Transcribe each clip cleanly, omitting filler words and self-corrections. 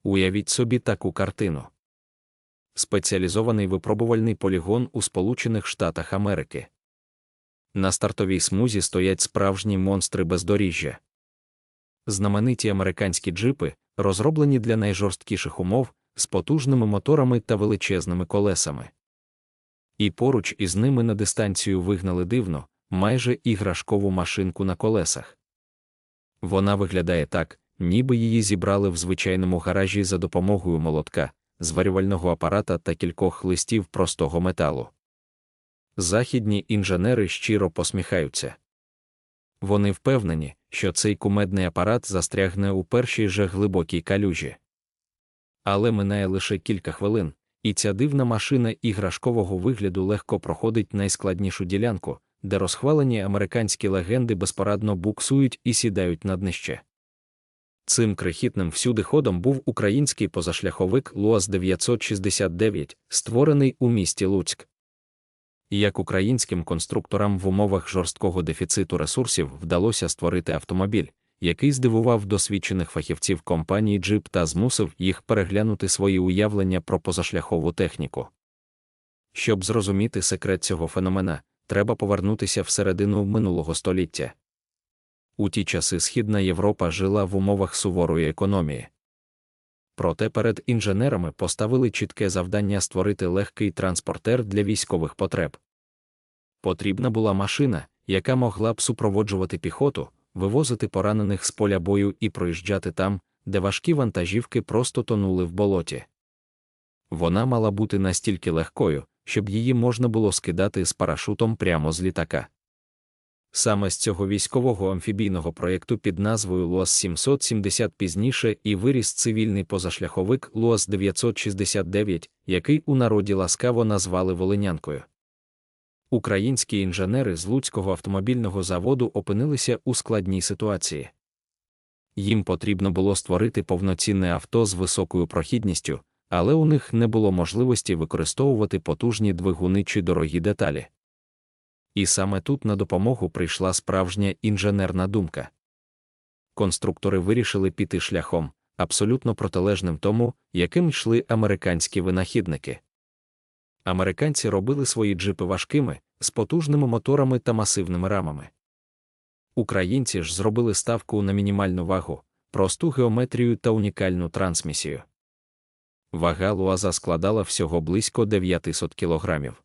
Уявіть собі таку картину. Спеціалізований випробувальний полігон у Сполучених Штатах Америки. На стартовій смузі стоять справжні монстри бездоріжжя. Знамениті американські джипи, розроблені для найжорсткіших умов, з потужними моторами та величезними колесами. І поруч із ними на дистанцію вигнали дивну, майже іграшкову машинку на колесах. Вона виглядає так, ніби її зібрали в звичайному гаражі за допомогою молотка, зварювального апарата та кількох листів простого металу. Західні інженери щиро посміхаються. Вони впевнені, що цей кумедний апарат застрягне у першій же глибокій калюжі. Але минає лише кілька хвилин, і ця дивна машина іграшкового вигляду легко проходить найскладнішу ділянку, де розхвалені американські легенди безпорадно буксують і сідають на днище. Цим крихітним всюдиходом був український позашляховик ЛуАЗ-969, створений у місті Луцьк. Як українським конструкторам в умовах жорсткого дефіциту ресурсів вдалося створити автомобіль, який здивував досвідчених фахівців компанії Jeep та змусив їх переглянути свої уявлення про позашляхову техніку. Щоб зрозуміти секрет цього феномена, треба повернутися всередину минулого століття. У ті часи Східна Європа жила в умовах суворої економії. Проте перед інженерами поставили чітке завдання створити легкий транспортер для військових потреб. Потрібна була машина, яка могла б супроводжувати піхоту, вивозити поранених з поля бою і проїжджати там, де важкі вантажівки просто тонули в болоті. Вона мала бути настільки легкою, щоб її можна було скидати з парашутом прямо з літака. Саме з цього військового амфібійного проєкту під назвою ЛуАЗ-770 пізніше і виріс цивільний позашляховик ЛуАЗ-969, який у народі ласкаво назвали Волинянкою. Українські інженери з Луцького автомобільного заводу опинилися у складній ситуації. Їм потрібно було створити повноцінне авто з високою прохідністю, але у них не було можливості використовувати потужні двигуни чи дорогі деталі. І саме тут на допомогу прийшла справжня інженерна думка. Конструктори вирішили піти шляхом, абсолютно протилежним тому, яким йшли американські винахідники. Американці робили свої джипи важкими, з потужними моторами та масивними рамами. Українці ж зробили ставку на мінімальну вагу, просту геометрію та унікальну трансмісію. Вага ЛуАЗа складала всього близько 900 кілограмів.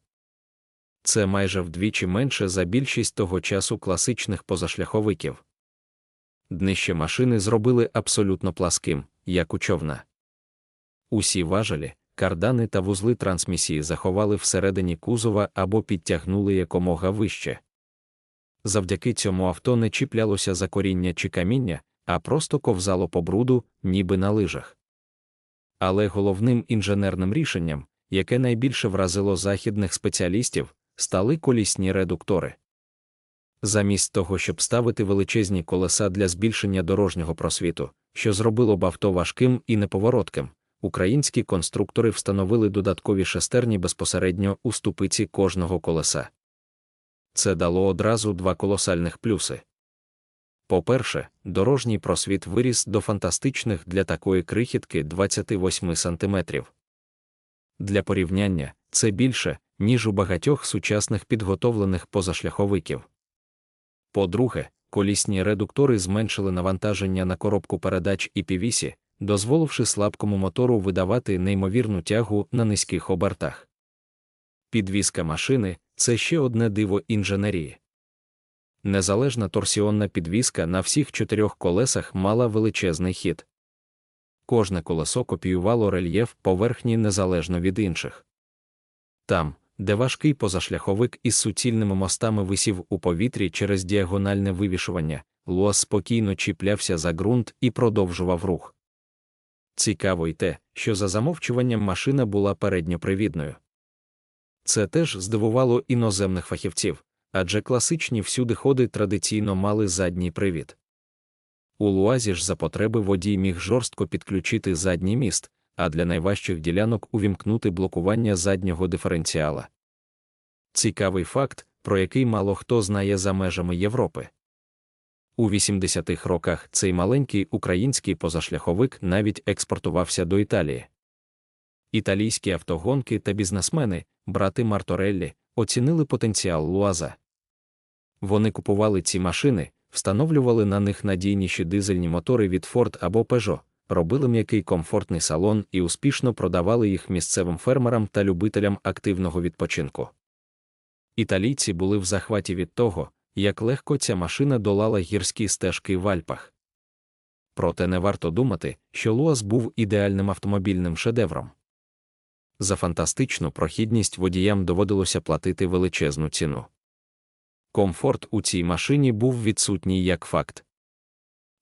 Це майже вдвічі менше за більшість того часу класичних позашляховиків. Днище машини зробили абсолютно пласким, як у човна. Усі важелі, кардани та вузли трансмісії заховали всередині кузова або підтягнули якомога вище. Завдяки цьому авто не чіплялося за коріння чи каміння, а просто ковзало по бруду, ніби на лижах. Але головним інженерним рішенням, яке найбільше вразило західних спеціалістів, стали колісні редуктори. Замість того, щоб ставити величезні колеса для збільшення дорожнього просвіту, що зробило б авто важким і неповоротким, українські конструктори встановили додаткові шестерні безпосередньо у ступиці кожного колеса. Це дало одразу два колосальних плюси. По-перше, дорожній просвіт виріс до фантастичних для такої крихітки 28 см. Для порівняння, це більше, ніж у багатьох сучасних підготовлених позашляховиків. По-друге, колісні редуктори зменшили навантаження на коробку передач і півісі, дозволивши слабкому мотору видавати неймовірну тягу на низьких обертах. Підвізка машини – це ще одне диво інженерії. Незалежна торсіонна підвізка на всіх 4 колесах мала величезний хід. Кожне колесо копіювало рельєф поверхні незалежно від інших. Там, де важкий позашляховик із суцільними мостами висів у повітрі через діагональне вивішування, ЛуАЗ спокійно чіплявся за ґрунт і продовжував рух. Цікаво й те, що за замовчуванням машина була передньопривідною. Це теж здивувало іноземних фахівців, адже класичні всюдиходи традиційно мали задній привід. У ЛуАЗі ж за потреби водій міг жорстко підключити задній міст, а для найважчих ділянок увімкнути блокування заднього диференціала. Цікавий факт, про який мало хто знає за межами Європи. У 80-х роках цей маленький український позашляховик навіть експортувався до Італії. Італійські автогонки та бізнесмени, брати Мартореллі, оцінили потенціал Луаза. Вони купували ці машини, встановлювали на них надійніші дизельні мотори від Ford або Peugeot, робили м'який комфортний салон і успішно продавали їх місцевим фермерам та любителям активного відпочинку. Італійці були в захваті від того, як легко ця машина долала гірські стежки в Альпах. Проте не варто думати, що Луаз був ідеальним автомобільним шедевром. За фантастичну прохідність водіям доводилося платити величезну ціну. Комфорт у цій машині був відсутній як факт.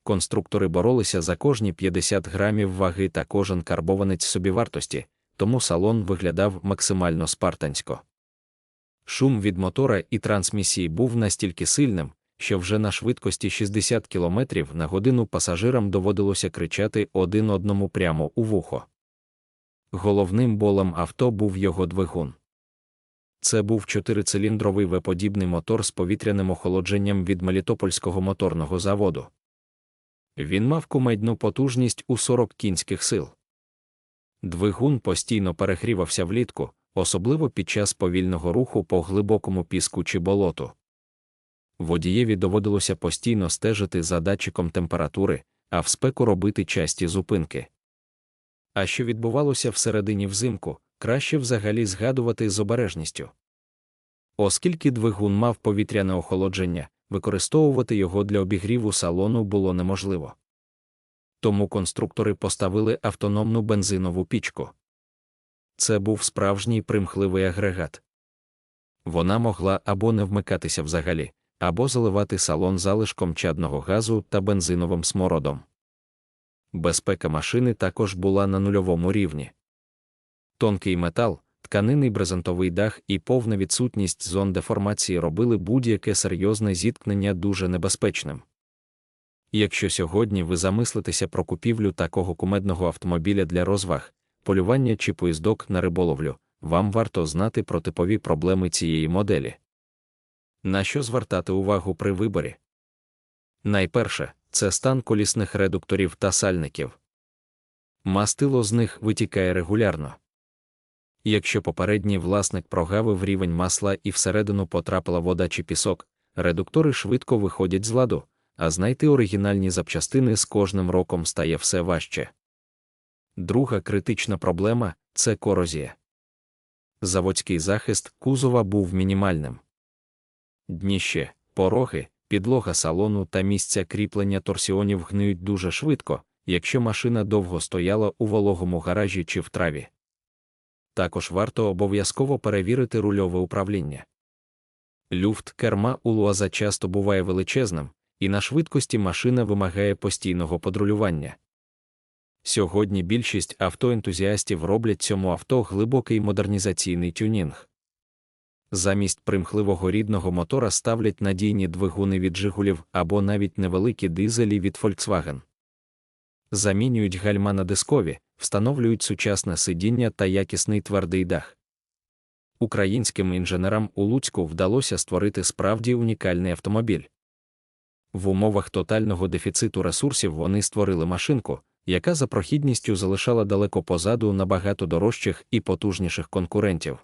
Конструктори боролися за кожні 50 грамів ваги та кожен карбованець собівартості, тому салон виглядав максимально спартансько. Шум від мотора і трансмісії був настільки сильним, що вже на швидкості 60 км на годину пасажирам доводилося кричати один одному прямо у вухо. Головним болем авто був його двигун. Це був 4-циліндровий V-подібний мотор з повітряним охолодженням від Мелітопольського моторного заводу. Він мав кумедну потужність у 40 кінських сил. Двигун постійно перегрівався влітку, особливо під час повільного руху по глибокому піску чи болоту. Водієві доводилося постійно стежити за датчиком температури, а в спеку робити часті зупинки. А що відбувалося всередині взимку, краще взагалі згадувати з обережністю. Оскільки двигун мав повітряне охолодження, використовувати його для обігріву салону було неможливо. Тому конструктори поставили автономну бензинову пічку. Це був справжній примхливий агрегат. Вона могла або не вмикатися взагалі, або заливати салон залишком чадного газу та бензиновим смородом. Безпека машини також була на нульовому рівні. Тонкий метал, тканинний брезентовий дах і повна відсутність зон деформації робили будь-яке серйозне зіткнення дуже небезпечним. Якщо сьогодні ви замислитеся про купівлю такого кумедного автомобіля для розваг, полювання чи поїздок на риболовлю, вам варто знати про типові проблеми цієї моделі. На що звертати увагу при виборі? Найперше, це стан колісних редукторів та сальників. Мастило з них витікає регулярно. Якщо попередній власник прогавив рівень масла і всередину потрапила вода чи пісок, редуктори швидко виходять з ладу, а знайти оригінальні запчастини з кожним роком стає все важче. Друга критична проблема – це корозія. Заводський захист кузова був мінімальним. Дніще, пороги, підлога салону та місця кріплення торсіонів гниють дуже швидко, якщо машина довго стояла у вологому гаражі чи в траві. Також варто обов'язково перевірити рульове управління. Люфт керма у Луаза часто буває величезним, і на швидкості машина вимагає постійного подрулювання. Сьогодні більшість автоентузіастів роблять цьому авто глибокий модернізаційний тюнінг. Замість примхливого рідного мотора ставлять надійні двигуни від «Жигулів» або навіть невеликі дизелі від Volkswagen. Замінюють гальма на дискові, встановлюють сучасне сидіння та якісний твердий дах. Українським інженерам у Луцьку вдалося створити справді унікальний автомобіль. В умовах тотального дефіциту ресурсів вони створили машинку, яка за прохідністю залишала далеко позаду набагато дорожчих і потужніших конкурентів.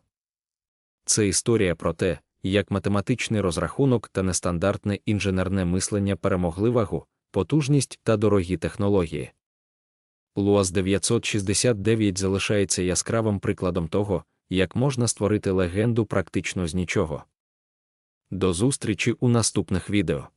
Це історія про те, як математичний розрахунок та нестандартне інженерне мислення перемогли вагу, потужність та дорогі технології. Луаз 969 залишається яскравим прикладом того, як можна створити легенду практично з нічого. До зустрічі у наступних відео.